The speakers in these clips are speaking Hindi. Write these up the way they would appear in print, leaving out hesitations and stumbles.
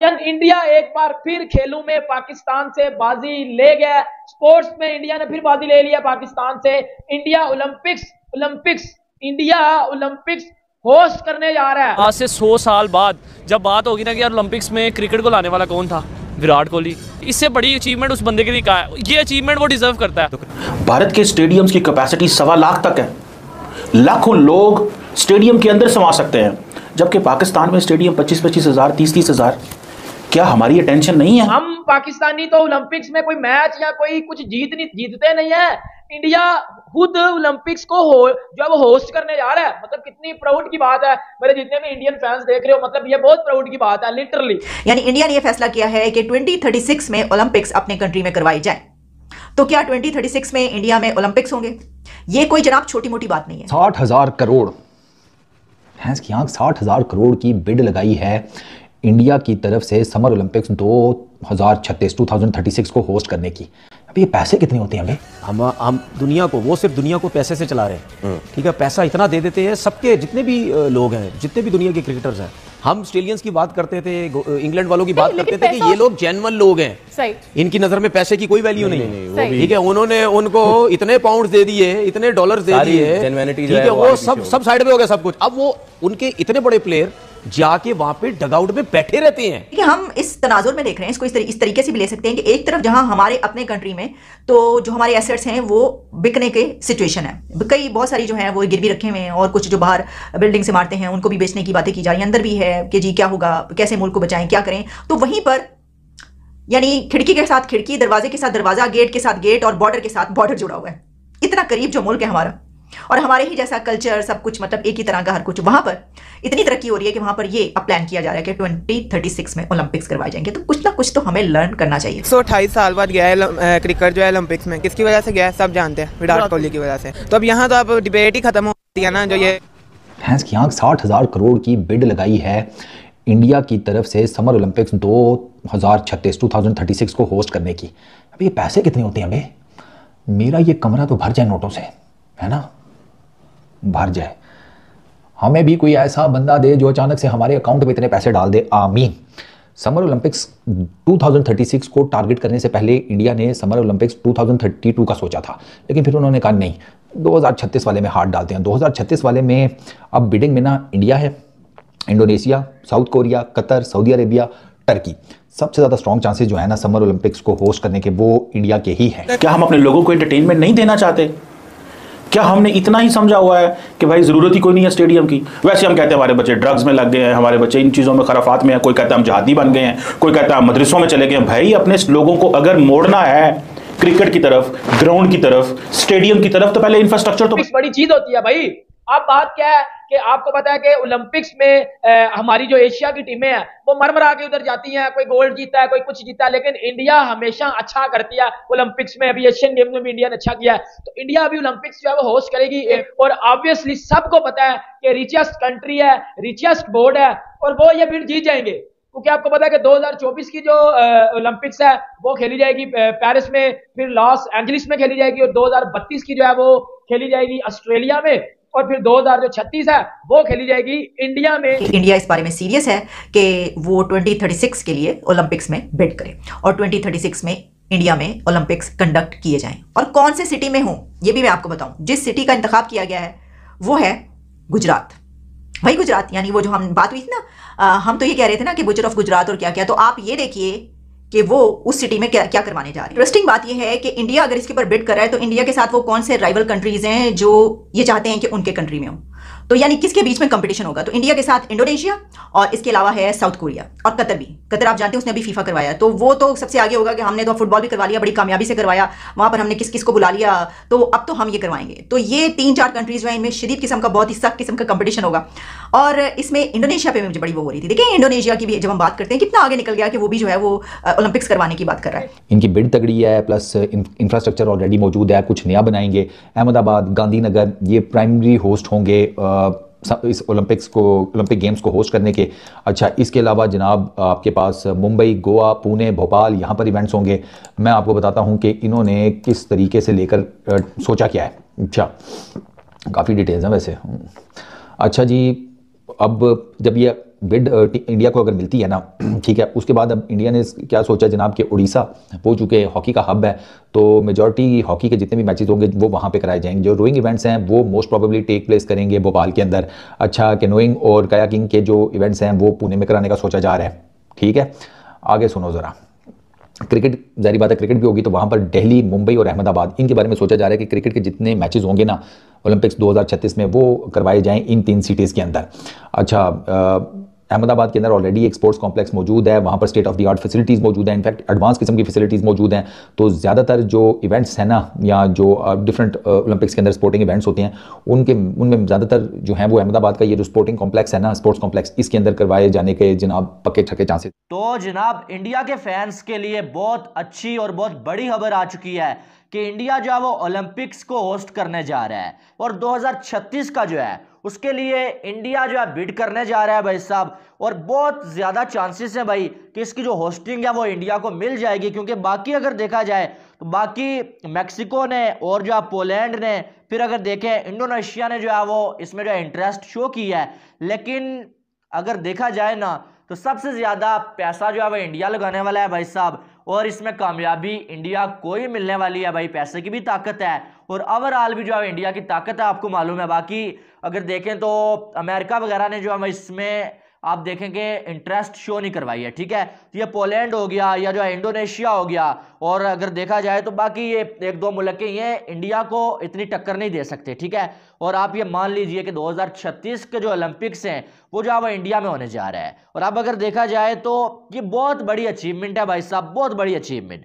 इंडिया एक बार फिर खेलों में पाकिस्तान से बाजी ले गया। स्पोर्ट्स में इंडिया ने फिर बाजी ले लिया पाकिस्तान से। India Olympics Olympics India Olympics host करने जा रहा है। आज से 100 साल बाद जब बात होगी ना कि यार ओलंपिक्स में क्रिकेट को लाने वाला कौन था, विराट कोहली। इससे बड़ी अचीवमेंट उस बंदे के लिए कहा है, ये अचीवमेंट वो डिजर्व करता है। भारत के स्टेडियम्स की कैपेसिटी 1.25 लाख तक है। लाखों लोग स्टेडियम के अंदर समा सकते हैं, जबकि पाकिस्तान में स्टेडियम 25-25 हजार, 30-30 हजार। क्या हमारी अटेंशन नहीं है? हम पाकिस्तानी तो ओलंपिक्स में कोई मैच या कोई कुछ जीतते नहीं है। इंडिया खुद ओलंपिक्स को जब होस्ट करने जा रहा है, मतलब कितनी प्राउड की बात है। मेरे जितने भी इंडियन फैंस देख रहे हो, मतलब ये बहुत प्राउड की बात है लिटरली। यानी इंडिया ने यह फैसला किया है कि 2036 में ओलंपिक्स अपने कंट्री में करवाई जाए। तो क्या 2036 में इंडिया में ओलंपिक्स होंगे? ये कोई जनाब छोटी मोटी बात नहीं है। 60,000 करोड़, भैंस की आंख, 60,000 करोड़ की बिड लगाई है इंडिया की तरफ से समर ओलंपिक्स 2036 को होस्ट करने की। अभी ये पैसे कितने होते हैं भाई? हम दुनिया को, वो सिर्फ दुनिया को पैसे से चला रहे हैं, ठीक है। पैसा इतना दे देते हैं सबके, जितने भी लोग हैं, जितने भी दुनिया के क्रिकेटर्स हैं। हम ऑस्ट्रेलियंस की बात करते थे, इंग्लैंड वालों की बात करते थे कि ये लोग जेन्युइन लोग हैं, सही। इनकी नजर में पैसे की कोई वैल्यू नहीं, ठीक है। उन्होंने उनको इतने पाउंड दे दिए, इतने डॉलर दे दिए, ठीक है, वो सब साइड पे हो गया सब कुछ। अब वो उनके इतने बड़े प्लेयर जाके वहां पे डगआउट में बैठे रहते हैं। कि हम इस तनाजुर में देख रहे हैं, इसको इस तरीके से भी ले सकते हैं कि एक तरफ जहां हमारे अपने कंट्री में तो जो हमारे एसेट्स हैं वो बिकने के सिचुएशन है, कई बहुत सारी जो है वो गिरवी रखे हुए हैं, और कुछ जो बाहर बिल्डिंग से मारते हैं उनको भी बेचने की बातें की जा रही हैं। अंदर भी है कि जी क्या होगा, कैसे मुल्क को बचाएं, क्या करें। तो वहीं पर यानी खिड़की के साथ खिड़की, दरवाजे के साथ दरवाजा, गेट के साथ गेट और बॉर्डर के साथ बॉर्डर जुड़ा हुआ है। इतना करीब जो मुल्क है हमारा, और हमारे ही जैसा कल्चर, सब कुछ मतलब एक ही तरह का हर कुछ, वहां पर इतनी तरक्की हो रही है कि वहां पर ये अब प्लान किया जा रहा है कि 2036 में ओलंपिक्स करवाए जाएंगे। तो कुछ ना कुछ तो हमें लर्न करना चाहिए। 128 साल बाद गया है क्रिकेट जो है ओलंपिक्स में। किसकी वजह से गया है सब जानते हैं, विराट कोहली की वजह से। तो अब यहाँ तो अब डिबेट ही खत्म होती है ना, जो ये भैंस की आंख, 60,000 करोड़ की बिड लगाई है इंडिया की तरफ से समर ओलंपिक्स 2036 को होस्ट करने की। अभी ये पैसे कितने होते हैं भाई? मेरा ये कमरा तो भर जाए नोटों से, है ना, भर जाए। हमें भी कोई ऐसा बंदा दे जो अचानक से हमारे अकाउंट में इतने पैसे डाल दे, आमीन। समर ओलंपिक्स 2036 को टारगेट करने से पहले इंडिया ने समर ओलंपिक्स 2032 का सोचा था, लेकिन फिर उन्होंने कहा नहीं, 2036 वाले में हाथ डालते हैं। 2036 वाले में अब बिडिंग में ना इंडिया है, Indonesia, south Korea, Qatar, Saudi Arabia, Turkey. सबसे ज़्यादा स्ट्रॉन्ग चांसेस जो है ना समर ओलंपिक्स को होस्ट करने के, वो इंडिया के ही हैं। क्या हम अपने लोगों को एंटरटेनमेंट नहीं देना चाहते? क्या हमने इतना ही समझा हुआ है कि भाई जरूरत ही कोई नहीं है स्टेडियम की? वैसे हम कहते हैं हमारे बच्चे ड्रग्स में लग गए हैं, हमारे बच्चे इन चीज़ों में खराफात में हैं, कोई कहता है हम जहादी बन गए हैं, कोई कहता है हम मदरसों में चले गए हैं। भाई अपने लोगों को अगर मोड़ना है क्रिकेट की तरफ, ग्राउंड की तरफ, स्टेडियम की तरफ, तो पहले इंफ्रास्ट्रक्चर तो बड़ी चीज होती है भाई। अब बात क्या है कि आपको पता है कि ओलंपिक्स में हमारी जो एशिया की टीमें हैं वो मरमरा के उधर जाती हैं, कोई गोल्ड जीता है, कोई कुछ जीता है, लेकिन इंडिया हमेशा अच्छा करती है ओलंपिक्स में। अभी एशियन गेम्स में भी इंडिया ने अच्छा किया है, तो इंडिया अभी ओलंपिक्स जो है वो होस्ट करेगी। और ऑब्वियसली सबको पता है कि रिचेस्ट कंट्री है, रिचेस्ट बोर्ड है, और वो ये बिड जीत जाएंगे। क्योंकि आपको पता है कि 2024 की जो ओलंपिक्स है वो खेली जाएगी पेरिस में, फिर लॉस एंजलिस में खेली जाएगी, और 2032 की जो है वो खेली जाएगी ऑस्ट्रेलिया में, और फिर 2036 है वो खेली जाएगी इंडिया में। इंडिया इस बारे में सीरियस है कि वो 2036 के लिए ओलंपिक्स में बिड करे, और 2036 में इंडिया में ओलंपिक्स कंडक्ट किए जाएं। और कौन से सिटी में हो ये भी मैं आपको बताऊं। जिस सिटी का इंतखाब किया गया है वो है गुजरात। वही गुजरात, यानी वो जो हम बात हुई थी ना, हम तो ये कह रहे थे ना कि बुचर ऑफ गुजरात और क्या क्या। तो आप ये देखिए कि वो उस सिटी में क्या क्या करवाने जा रहे हैं। इंटरेस्टिंग बात यह है कि इंडिया अगर इसके ऊपर बिड कर रहा है तो इंडिया के साथ वो कौन से राइवल कंट्रीज हैं जो ये चाहते हैं कि उनके कंट्री में हो। तो यानी किसके बीच में कंपटीशन होगा? तो इंडिया के साथ इंडोनेशिया, और इसके अलावा है साउथ कोरिया और कतर भी। कतर आप जानते हैं उसने अभी फीफा करवाया, तो वो तो सबसे आगे होगा कि हमने तो फुटबॉल भी करवा लिया, बड़ी कामयाबी से करवाया, वहां पर हमने किस किस को बुला लिया, तो अब तो हम ये करवाएंगे। तो ये 3-4 कंट्रीज जो है इनमें शदीद किस्म का, बहुत ही सख्त किस्म का कंपटीशन होगा। और इसमें इंडोनेशिया पे मुझे बड़ी वो हो रही थी। देखिए इंडोनेशिया की भी जब हम बात करते हैं कितना आगे निकल गया कि वो भी जो है वो ओलंपिक्स करवाने की बात कर रहा है। इनकी बिड तगड़ी है, प्लस इंफ्रास्ट्रक्चर ऑलरेडी मौजूद है, कुछ नया बनाएंगे। अहमदाबाद, गांधीनगर ये प्राइमरी होस्ट होंगे इस ओलंपिक गेम्स को होस्ट करने के। अच्छा, इसके अलावा जनाब आपके पास मुंबई, गोवा, पुणे, भोपाल, यहाँ पर इवेंट्स होंगे। मैं आपको बताता हूँ कि इन्होंने किस तरीके से लेकर सोचा क्या है। अच्छा, काफ़ी डिटेल्स हैं वैसे। अच्छा जी, अब जब ये बिड इंडिया को अगर मिलती है ना, ठीक है, उसके बाद अब इंडिया ने क्या सोचा जनाब कि उड़ीसा वो चूँकि हॉकी का हब है, तो मेजॉरिटी हॉकी के जितने भी मैचेस होंगे वो वहाँ पे कराए जाएंगे। जो रोइंग इवेंट्स हैं वो मोस्ट प्रोबेबली टेक प्लेस करेंगे भोपाल के अंदर। अच्छा, कैनोइंग और कायाकिंग के जो इवेंट्स हैं वो पुणे में कराने का सोचा जा रहा है, ठीक है। आगे सुनो ज़रा, क्रिकेट, जारी बात है क्रिकेट भी होगी तो वहाँ पर दिल्ली, मुंबई और अहमदाबाद, इनके बारे में सोचा जा रहा है कि क्रिकेट के जितने मैचेस होंगे ना ओलंपिक्स 2036 में वो करवाए जाएं इन 3 सिटीज़ के अंदर। अच्छा, अहमदाबाद के अंदर ऑलरेडी एक स्पोर्ट्स कॉम्प्लेक्स मौजूद है, वहाँ पर state of the art facilities मौजूद हैं, इनफैक्ट एडवांस किस्म की फैसिलिटीज़ मौजूद हैं। तो ज़्यादातर जो इवेंट्स हैं ना, या जो डिफरेंट ओलंपिक्स के अंदर स्पोर्टिंग इवेंट्स होते हैं उनमें ज़्यादातर जो हैं वो अहमदाबाद का ये जो स्पोर्टिंग कॉम्प्लेक्स है ना, स्पोर्ट्स कॉम्प्लेक्स, इसके अंदर करवाए जाने के जनाब पक्के छक्के चांसेस। तो जनाब इंडिया के फैंस के लिए बहुत अच्छी और बहुत बड़ी खबर आ चुकी है कि इंडिया जो है वो ओलंपिक्स को होस्ट करने जा रहा है, और 2036 का जो है उसके लिए इंडिया जो है बिड करने जा रहा है भाई साहब। और बहुत ज़्यादा चांसेस हैं भाई कि इसकी जो होस्टिंग है वो इंडिया को मिल जाएगी, क्योंकि बाकी अगर देखा जाए तो बाकी मैक्सिको ने और जो है पोलैंड ने, फिर अगर देखें इंडोनेशिया ने जो है वो इसमें जो है इंटरेस्ट शो किया है। लेकिन अगर देखा जाए ना तो सबसे ज़्यादा पैसा जो है वो इंडिया लगाने वाला है भाई साहब, और इसमें कामयाबी इंडिया को ही मिलने वाली है भाई। पैसे की भी ताकत है और ओवरऑल भी जो है इंडिया की ताकत है, आपको मालूम है। बाकी अगर देखें तो अमेरिका वगैरह ने जो है इसमें आप देखेंगे इंटरेस्ट शो नहीं करवाई है, ठीक है। तो ये पोलैंड हो गया या जो है इंडोनेशिया हो गया, और अगर देखा जाए तो बाकी ये 1-2 मुल्क ये इंडिया को इतनी टक्कर नहीं दे सकते, ठीक है। और आप ये मान लीजिए कि 2036 के जो ओलंपिक्स हैं वो जो है वो इंडिया में होने जा रहा है। और अब अगर देखा जाए तो ये बहुत बड़ी अचीवमेंट है भाई साहब, बहुत बड़ी अचीवमेंट।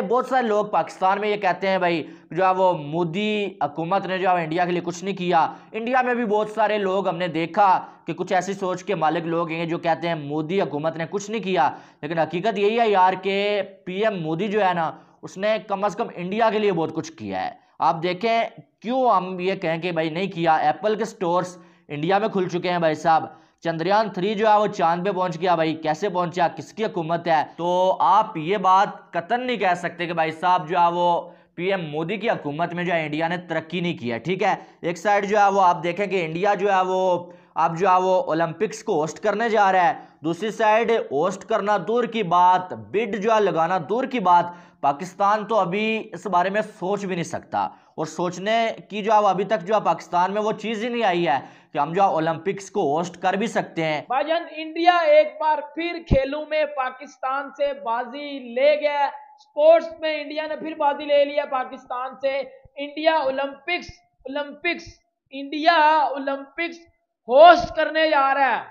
बहुत सारे लोग पाकिस्तान में ये कहते हैं भाई जो है वो मोदी हुकूमत ने जो है इंडिया के लिए कुछ नहीं किया। इंडिया में भी बहुत सारे लोग हमने देखा कि कुछ ऐसी सोच के मालिक लोग हैं जो कहते हैं मोदी हुकूमत ने कुछ नहीं किया, लेकिन हकीकत यही है यार कि पीएम मोदी जो है ना उसने कम से कम इंडिया के लिए बहुत कुछ किया है। आप देखें, क्यों हम ये कहें कि भाई नहीं किया, एप्पल के स्टोर्स इंडिया में खुल चुके हैं भाई साहब। चंद्रयान 3 जो है वो चांद पे पहुंच गया भाई, कैसे पहुंचा, किसकी हुकूमत है। तो आप ये बात कतन नहीं कह सकते कि भाई साहब जो है वो पीएम मोदी की हुकूमत में जो है इंडिया ने तरक्की नहीं की है, ठीक है। एक साइड जो है वो आप देखें कि इंडिया जो है वो अब जो है वो ओलंपिक्स को होस्ट करने जा रहा है, दूसरी साइड होस्ट करना दूर की बात, बिड जो है लगाना दूर की बात, पाकिस्तान तो अभी इस बारे में सोच भी नहीं सकता। और सोचने की जो अभी तक जो पाकिस्तान में वो चीज़ ही नहीं आई है कि हम जो ओलंपिक्स को होस्ट कर भी सकते हैं। भाईजान इंडिया एक बार फिर खेलों में पाकिस्तान से बाजी ले गया, स्पोर्ट्स में इंडिया ने फिर बाजी ले लिया पाकिस्तान से। इंडिया ओलंपिक्स होस्ट करने जा रहा है।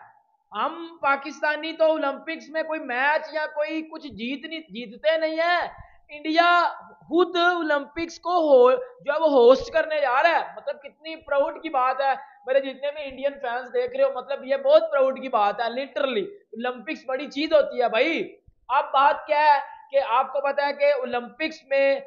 हम पाकिस्तानी तो ओलंपिक्स में कोई मैच या कोई कुछ जीतते नहीं है। इंडिया खुद ओलंपिक्स को जो है वो होस्ट करने जा रहा है। मतलब कितनी प्राउड की बात है। मेरे जितने भी इंडियन फैंस देख रहे हो, मतलब ये बहुत प्राउड की बात है। लिटरली ओलंपिक्स बड़ी चीज होती है भाई। अब बात क्या है कि आपको पता है कि ओलंपिक्स में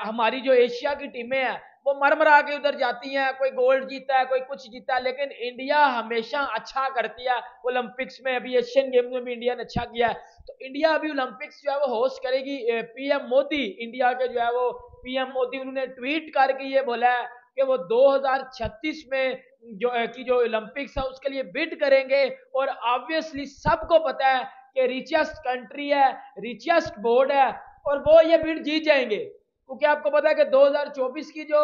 हमारी जो एशिया की टीमें हैं वो मर के उधर जाती हैं, कोई गोल्ड जीता है, कोई कुछ जीता है, लेकिन इंडिया हमेशा अच्छा करती है ओलंपिक्स में। अभी एशियन गेम्स में भी इंडिया ने अच्छा किया है। तो इंडिया अभी ओलंपिक्स जो है वो होस्ट करेगी। पीएम मोदी, इंडिया के जो है वो पीएम मोदी, उन्होंने ट्वीट करके ये बोला है कि वो 2036 में जो ओलंपिक्स है उसके लिए बिड करेंगे। और ऑब्वियसली सबको पता है कि रिचेस्ट कंट्री है, रिचेस्ट बोर्ड है, और वो ये बिड जीत जाएंगे। क्योंकि आपको पता है कि 2024 की जो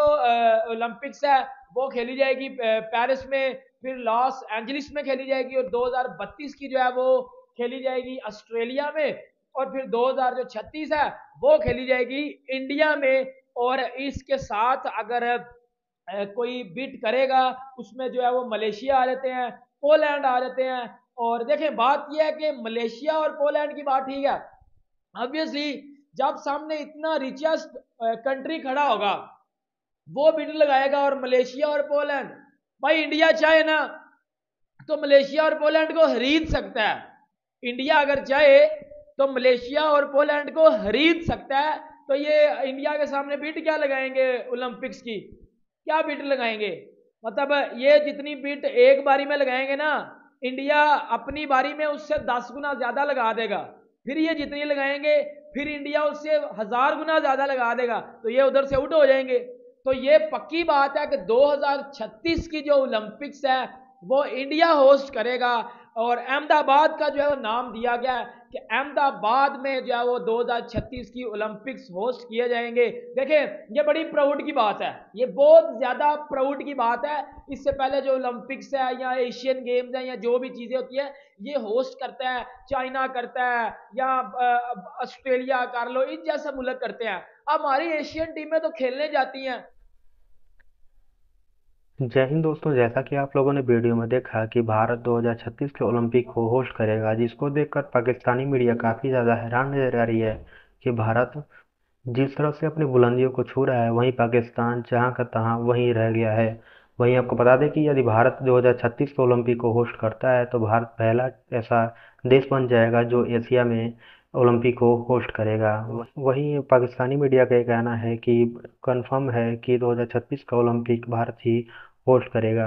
ओलंपिक्स है वो खेली जाएगी पेरिस में, फिर लॉस एंजलिस में खेली जाएगी, और 2032 की जो है वो खेली जाएगी ऑस्ट्रेलिया में, और फिर 2036 है वो खेली जाएगी इंडिया में। और इसके साथ अगर कोई बिट करेगा उसमें जो है वो मलेशिया आ जाते हैं, पोलैंड आ जाते हैं। और देखें बात यह है कि मलेशिया और पोलैंड की बात ठीक है, ऑब्वियसली जब सामने इतना रिचेस्ट कंट्री खड़ा होगा वो बिड लगाएगा, और मलेशिया और पोलैंड, भाई इंडिया चाहे ना तो मलेशिया और पोलैंड को खरीद सकता है। इंडिया अगर चाहे तो मलेशिया और पोलैंड को खरीद सकता है। तो ये इंडिया के सामने बिड क्या लगाएंगे ओलंपिक्स की, क्या बिड लगाएंगे? मतलब ये जितनी बिड एक बारी में लगाएंगे ना, इंडिया अपनी बारी में उससे 10 गुना ज्यादा लगा देगा। फिर ये जितनी लगाएंगे फिर इंडिया उससे 1000 गुना ज्यादा लगा देगा, तो ये उधर से आउट हो जाएंगे। तो ये पक्की बात है कि 2036 की जो ओलंपिक्स है वो इंडिया होस्ट करेगा। और अहमदाबाद का जो है वो नाम दिया गया है कि अहमदाबाद में जो है वो 2036 की ओलंपिक्स होस्ट किए जाएंगे। देखिए ये बड़ी प्राउड की बात है, ये बहुत ज़्यादा प्राउड की बात है। इससे पहले जो ओलंपिक्स है या एशियन गेम्स है या जो भी चीज़ें होती है ये होस्ट करता है चाइना करता है या ऑस्ट्रेलिया कर लो, इन जैसे मुल्क करते हैं। अब हमारी एशियन टीमें तो खेलने जाती हैं। जय हिंद दोस्तों, जैसा कि आप लोगों ने वीडियो में देखा कि भारत 2036 के ओलंपिक को होस्ट करेगा, जिसको देखकर पाकिस्तानी मीडिया काफ़ी ज़्यादा हैरान नजर आ रही है कि भारत जिस तरह से अपनी बुलंदियों को छू रहा है वहीं पाकिस्तान जहां का तहां वहीं रह गया है। वहीं आपको बता दें कि यदि भारत 2036 के ओलंपिक को होस्ट करता है तो भारत पहला ऐसा देश बन जाएगा जो एशिया में ओलंपिक को होस्ट करेगा। वहीं पाकिस्तानी मीडिया का ये कहना है कि कंफर्म है कि 2036 का ओलंपिक भारत ही होस्ट करेगा।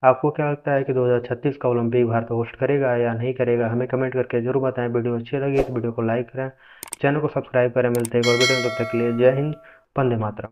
आपको क्या लगता है कि 2036 का ओलंपिक भारत होस्ट करेगा या नहीं करेगा? हमें कमेंट करके जरूर बताएं। वीडियो अच्छी लगी तो वीडियो को लाइक करें, चैनल को सब्सक्राइब करें। मिलते हैं एक और वीडियो में, तब तक के लिए जय हिंद, वंदे मातरम।